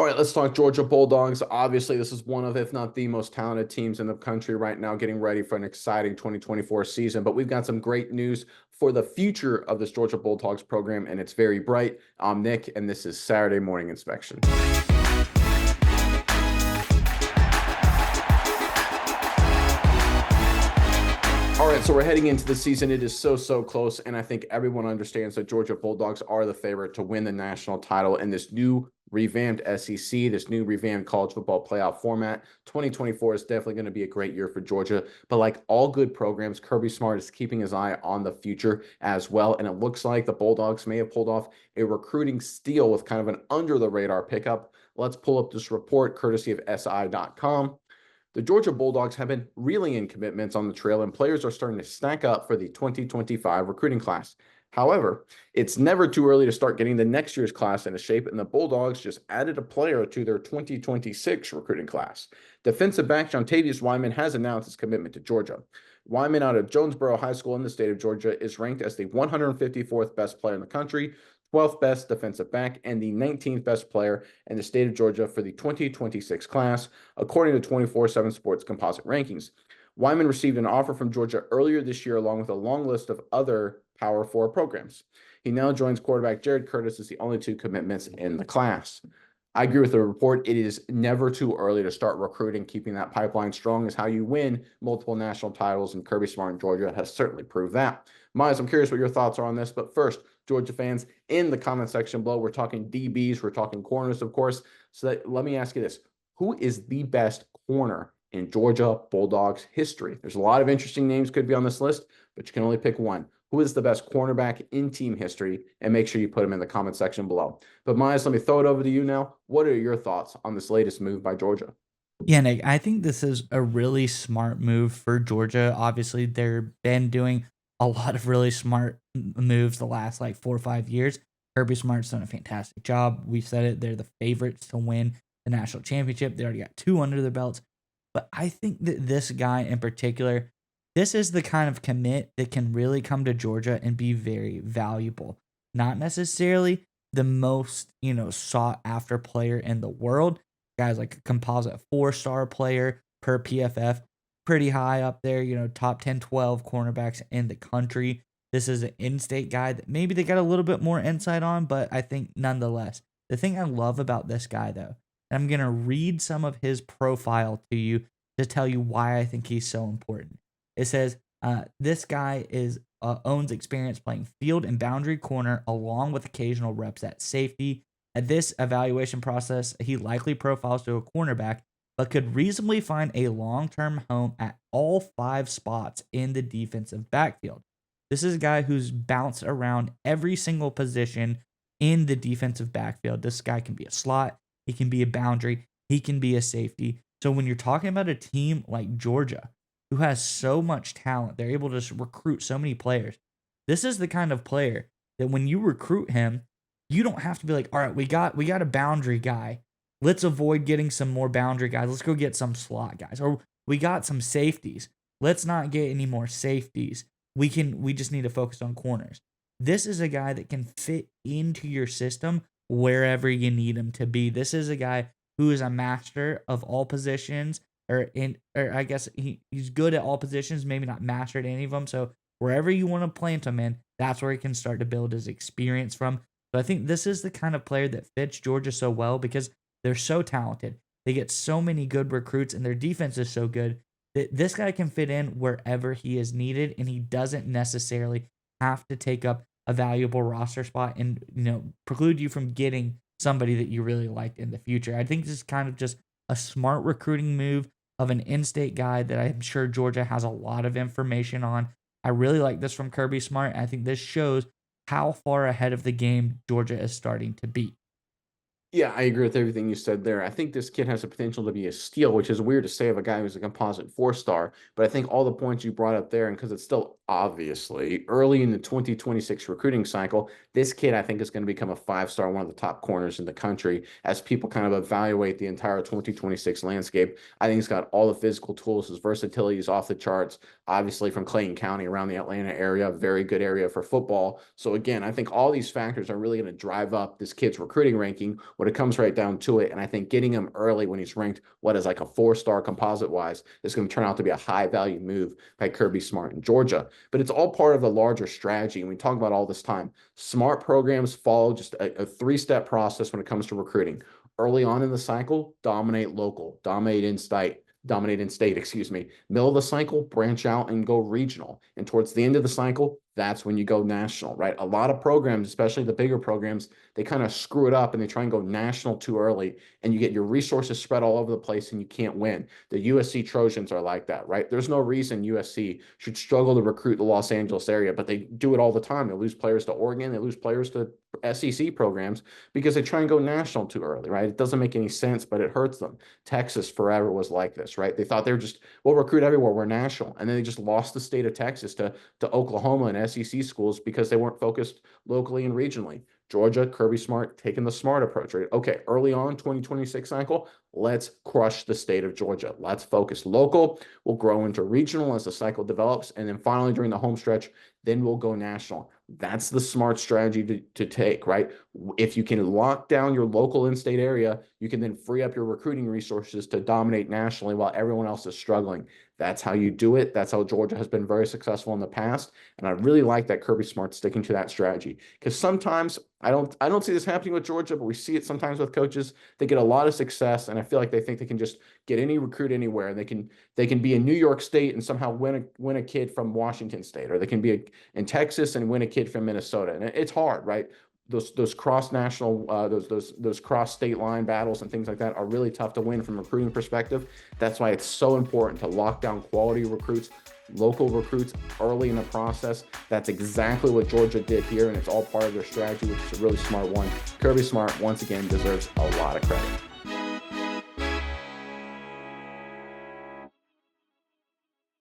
All right, let's talk Georgia Bulldogs. Obviously, this is one of, if not the most talented teams in the country right now, getting ready for an exciting 2024 season. But we've got some great news for the future of this Georgia Bulldogs program, and it's very bright. I'm Nick, and this is Saturday Morning Inspection. All right, so we're heading into the season. It is so close, and I think everyone understands that Georgia Bulldogs are the favorite to win the national title in this new revamped SEC, this new revamped college football playoff format. 2024 is definitely going to be a great year for Georgia, but like all good programs, Kirby Smart is keeping his eye on the future as well, and it looks like the Bulldogs may have pulled off a recruiting steal with kind of an under-the-radar pickup. Let's pull up this report courtesy of SI.com. The Georgia Bulldogs have been reeling in commitments on the trail, and players are starting to stack up for the 2025 recruiting class. However, it's never too early to start getting the next year's class into shape, and the Bulldogs just added a player to their 2026 recruiting class. Defensive back Jontavius Wyman has announced his commitment to Georgia. Wyman out of Jonesboro High School in the state of Georgia is ranked as the 154th best player in the country, 12th best defensive back, and the 19th best player in the state of Georgia for the 2026 class, according to 24/7 Sports composite rankings. Wyman received an offer from Georgia earlier this year, along with a long list of other Power 4 programs. He now joins quarterback Jared Curtis as the only two commitments in the class. I agree with the report. It is never too early to start recruiting. Keeping that pipeline strong is how you win multiple national titles, and Kirby Smart in Georgia has certainly proved that. Miles, I'm curious what your thoughts are on this, but first, Georgia fans, in the comment section below, we're talking DBs, we're talking corners, of course. Let me ask you this. Who is the best corner in Georgia Bulldogs history? There's a lot of interesting names could be on this list, but you can only pick one. Who is the best cornerback in team history? And make sure you put them in the comment section below. But Miles, let me throw it over to you now. What are your thoughts on this latest move by Georgia? Yeah, Nick, I think this is a really smart move for Georgia. Obviously, they've been doing a lot of really smart moves the last like 4 or 5 years. Kirby Smart's done a fantastic job. We've said it, they're the favorites to win the national championship. They already got two under their belts. But I think that this guy in particular, this is the kind of commit that can really come to Georgia and be very valuable. Not necessarily the most, sought after player in the world. Guys like a composite 4-star player per PFF, pretty high up there, top 10, 12 cornerbacks in the country. This is an in-state guy that maybe they got a little bit more insight on, but I think nonetheless. The thing I love about this guy, though, and I'm going to read some of his profile to you to tell you why I think he's so important. It says, this guy owns experience playing field and boundary corner along with occasional reps at safety. At this evaluation process, he likely profiles to a cornerback, but could reasonably find a long-term home at all 5 spots in the defensive backfield. This is a guy who's bounced around every single position in the defensive backfield. This guy can be a slot, he can be a boundary, he can be a safety. So when you're talking about a team like Georgia, who has so much talent, they're able to recruit so many players. This is the kind of player that when you recruit him, you don't have to be like, all right, we got a boundary guy. Let's avoid getting some more boundary guys. Let's go get some slot guys. Or we got some safeties. Let's not get any more safeties. We just need to focus on corners. This is a guy that can fit into your system wherever you need him to be. This is a guy who is a master of all positions, or I guess he's good at all positions, maybe not master at any of them. So wherever you want to plant him in, that's where he can start to build his experience from. So I think this is the kind of player that fits Georgia so well because they're so talented. They get so many good recruits, and their defense is so good that this guy can fit in wherever he is needed, and he doesn't necessarily have to take up a valuable roster spot and preclude you from getting somebody that you really liked in the future. I think this is kind of just a smart recruiting move of an in-state guy that I'm sure Georgia has a lot of information on. I really like this from Kirby Smart. I think this shows how far ahead of the game Georgia is starting to be. Yeah, I agree with everything you said there. I think this kid has the potential to be a steal, which is weird to say of a guy who's a composite 4-star. But I think all the points you brought up there, and because it's still obviously, early in the 2026 recruiting cycle, this kid I think is going to become a 5-star, one of the top corners in the country as people kind of evaluate the entire 2026 landscape. I think he's got all the physical tools. His versatility is off the charts. Obviously, from Clayton County around the Atlanta area, very good area for football. So again, I think all these factors are really going to drive up this kid's recruiting ranking when it comes right down to it. And I think getting him early when he's ranked what is like a 4-star composite wise is going to turn out to be a high value move by Kirby Smart in Georgia. But it's all part of a larger strategy. And we talk about all this time. Smart programs follow just a 3-step process when it comes to recruiting. Early on in the cycle, dominate local, dominate in state, excuse me. Middle of the cycle, branch out and go regional. And towards the end of the cycle, that's when you go national, right? A lot of programs, especially the bigger programs, they kind of screw it up and they try and go national too early, and you get your resources spread all over the place and you can't win. The USC Trojans are like that, right? There's no reason USC should struggle to recruit the Los Angeles area, but they do it all the time. They lose players to Oregon, they lose players to SEC programs because they try and go national too early, right? It doesn't make any sense, but it hurts them. Texas forever was like this, right? They thought they were just, we'll recruit everywhere, we're national. And then they just lost the state of Texas to Oklahoma and SEC schools because they weren't focused locally and regionally. Georgia, Kirby Smart, taking the smart approach, right? Okay, early on, 2026 cycle, let's crush the state of Georgia. Let's focus local. We'll grow into regional as the cycle develops. And then finally, during the home stretch, then we'll go national. That's the smart strategy to take, right? If you can lock down your local in-state area, you can then free up your recruiting resources to dominate nationally while everyone else is struggling. That's how you do it. That's how Georgia has been very successful in the past. And I really like that Kirby Smart sticking to that strategy, because sometimes I don't see this happening with Georgia, but we see it sometimes with coaches. They get a lot of success, and I feel like they think they can just get any recruit anywhere. And they can be in New York State and somehow win a kid from Washington State, or they can be in Texas and win a kid from Minnesota. And it's hard, right? Those cross national those cross state line battles and things like that are really tough to win from a recruiting perspective. That's why it's so important to lock down quality recruits, local recruits early in the process. That's exactly what Georgia did here, and it's all part of their strategy, which is a really smart one. Kirby Smart once again deserves a lot of credit.